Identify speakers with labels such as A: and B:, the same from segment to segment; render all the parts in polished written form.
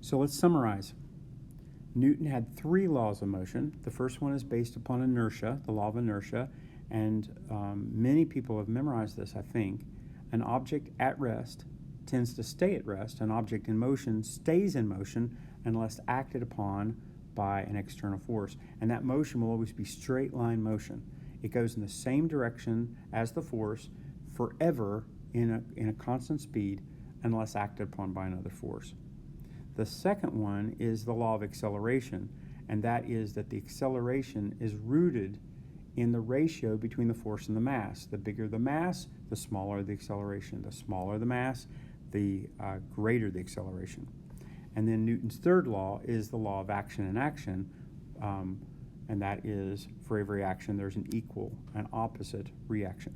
A: So let's summarize. Newton had 3 laws of motion. The first one is based upon inertia, the law of inertia, and many people have memorized this, I think. An object at rest tends to stay at rest. An object in motion stays in motion unless acted upon by an external force. And that motion will always be straight line motion. It goes in the same direction as the force forever in a constant speed unless acted upon by another force. The second one is the law of acceleration, and that is that the acceleration is rooted in the ratio between the force and the mass. The bigger the mass, the smaller the acceleration. The smaller the mass, the greater the acceleration. And then Newton's third law is the law of action and action, and that is for every action there's an equal and opposite reaction.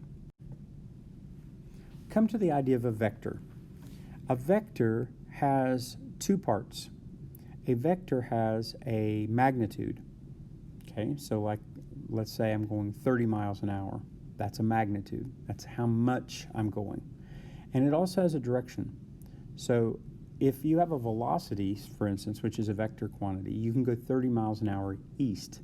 A: Come to the idea of a vector. A vector has 2 parts. A vector has a magnitude. Okay, so like let's say I'm going 30 miles an hour. That's a magnitude. That's how much I'm going. And it also has a direction. So if you have a velocity, for instance, which is a vector quantity, you can go 30 miles an hour east.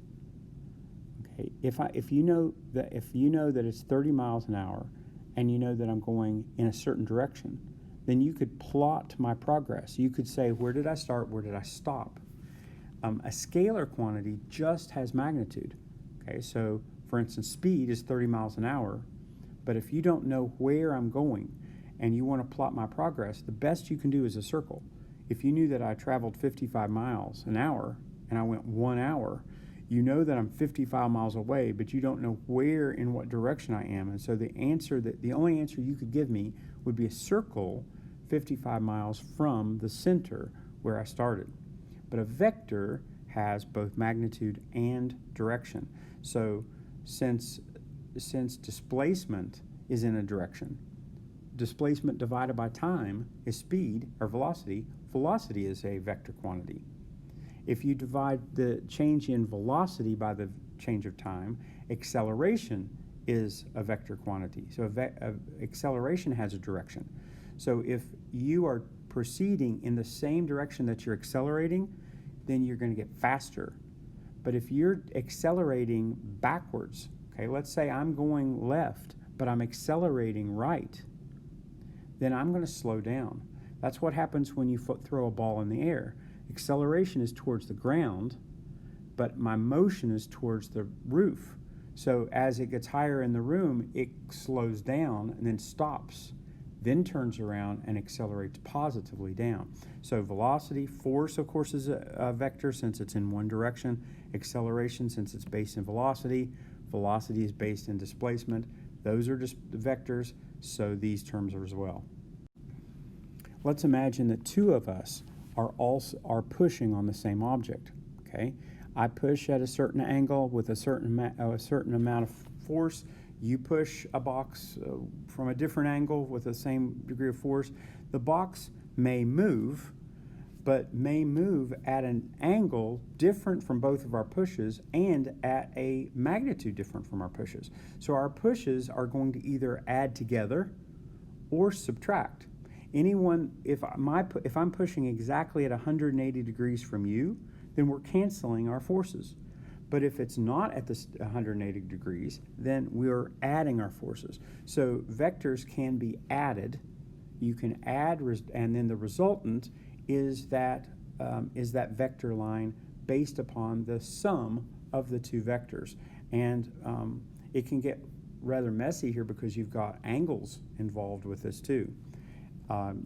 A: Okay, if you know that it's 30 miles an hour and you know that I'm going in a certain direction, then you could plot my progress. You could say, where did I start, where did I stop? A scalar quantity just has magnitude. Okay, so for instance, speed is 30 miles an hour, but if you don't know where I'm going and you want to plot my progress, the best you can do is a circle. If you knew that I traveled 55 miles an hour and I went 1 hour, you know that I'm 55 miles away, but you don't know where in what direction I am. And so the only answer you could give me would be a circle 55 miles from the center where I started. But a vector has both magnitude and direction. So since displacement is in a direction, displacement divided by time is speed or velocity. Velocity is a vector quantity. If you divide the change in velocity by the change of time, acceleration is a vector quantity. So acceleration has a direction. So if you are proceeding in the same direction that you're accelerating, then you're going to get faster. But if you're accelerating backwards, okay, let's say I'm going left, but I'm accelerating right, then I'm going to slow down. That's what happens when you throw a ball in the air. Acceleration is towards the ground, but my motion is towards the roof. So as it gets higher in the room, it slows down and then stops, then turns around and accelerates positively down. So velocity, force, of course, is a vector since it's in one direction. Acceleration, since it's based in velocity. Velocity is based in displacement. Those are just vectors, so these terms are as well. Let's imagine that 2 of us are pushing on the same object. Okay, I push at a certain angle with a certain amount of force. You push a box from a different angle with the same degree of force. The box may move, but may move at an angle different from both of our pushes and at a magnitude different from our pushes. So our pushes are going to either add together or subtract. If I'm pushing exactly at 180 degrees from you, then we're canceling our forces. But if it's not at this 180 degrees, then we're adding our forces. So vectors can be added. You can add, and then the resultant is that vector line based upon the sum of the 2 vectors. And it can get rather messy here because you've got angles involved with this too.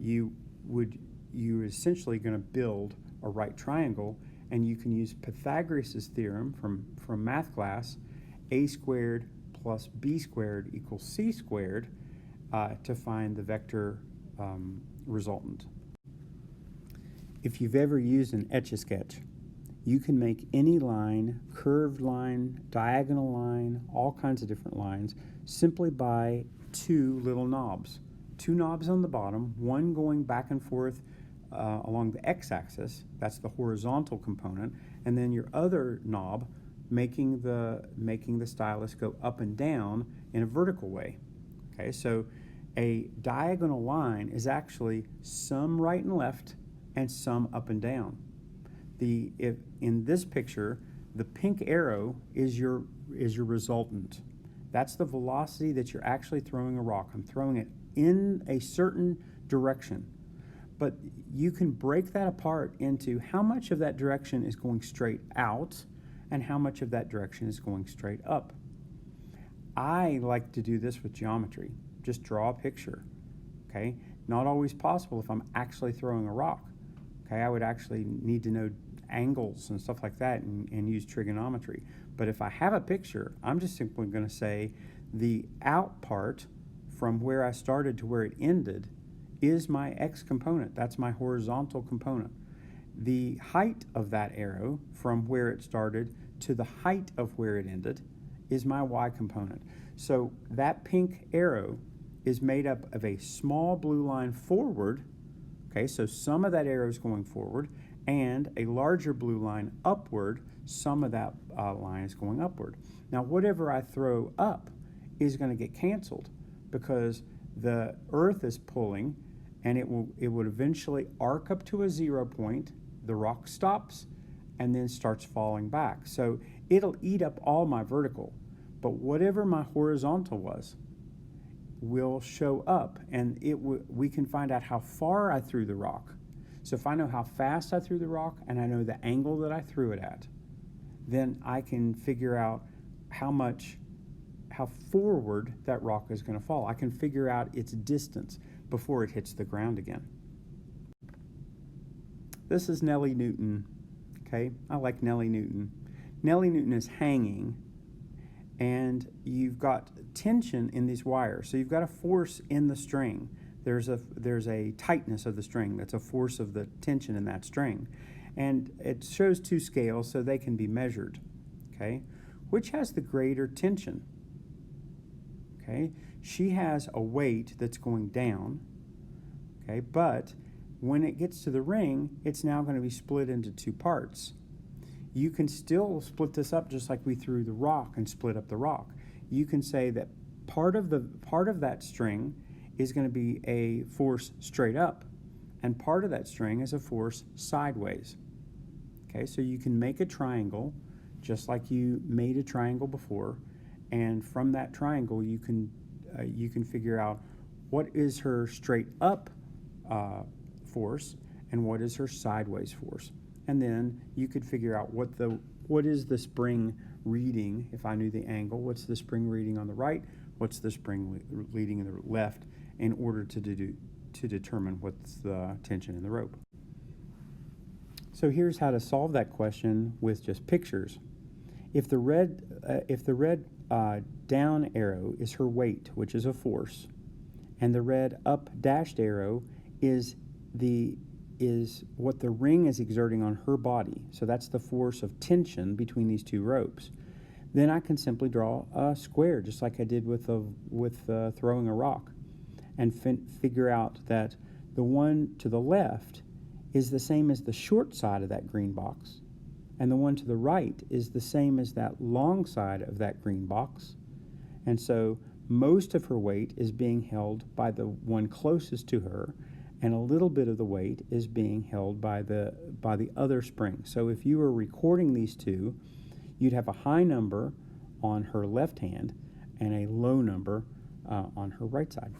A: You're essentially going to build a right triangle, and you can use Pythagoras' theorem from math class, a squared plus b squared equals c squared, to find the vector resultant. If you've ever used an Etch-a-Sketch, you can make any line, curved line, diagonal line, all kinds of different lines, simply by 2 little knobs. 2 knobs on the bottom, one going back and forth along the x-axis, that's the horizontal component, and then your other knob making the stylus go up and down in a vertical way. Okay, so a diagonal line is actually some right and left and some up and down. If in this picture, the pink arrow is your resultant. That's the velocity that you're actually throwing a rock. I'm throwing it in a certain direction. But you can break that apart into how much of that direction is going straight out and how much of that direction is going straight up. I like to do this with geometry. Just draw a picture, okay? Not always possible if I'm actually throwing a rock, okay? I would actually need to know angles and stuff like that and use trigonometry. But if I have a picture, I'm just simply going to say the out part from where I started to where it ended is my x component. That's my horizontal component. The height of that arrow from where it started to the height of where it ended is my y component. So that pink arrow is made up of a small blue line forward, okay, so some of that arrow is going forward, and a larger blue line upward, some of that line is going upward. Now whatever I throw up is going to get canceled because the earth is pulling and it would eventually arc up to a 0 point, the rock stops, and then starts falling back. So it'll eat up all my vertical, but whatever my horizontal was will show up, and we can find out how far I threw the rock. So if I know how fast I threw the rock and I know the angle that I threw it at, then I can figure out how forward that rock is going to fall. I can figure out its distance before it hits the ground again. This is Nellie Newton, okay? I like Nellie Newton. Nellie Newton is hanging, and you've got tension in these wires. So you've got a force in the string. There's a tightness of the string. That's a force of the tension in that string. And it shows two scales so they can be measured, okay? Which has the greater tension? Okay, she has a weight that's going down, okay, but when it gets to the ring, it's now going to be split into two parts. You can still split this up just like we threw the rock and split up the rock. You can say that part of that string is going to be a force straight up, and part of that string is a force sideways. Okay, so you can make a triangle just like you made a triangle before, and from that triangle you can figure out what is her straight up force and what is her sideways force, and then you could figure out what is the spring reading. If I knew the angle, what's the spring reading on the right, what's the spring reading on the left, in order to determine what's the tension in the rope. So here's how to solve that question with just pictures. If the red down arrow is her weight, which is a force, and the red up dashed arrow is what the ring is exerting on her body, so that's the force of tension between these two ropes, then I can simply draw a square just like I did with throwing a rock, and figure out that the one to the left is the same as the short side of that green box, and the one to the right is the same as that long side of that green box. And so most of her weight is being held by the one closest to her, and a little bit of the weight is being held by the other spring. So if you were recording these two, you'd have a high number on her left hand and a low number on her right side.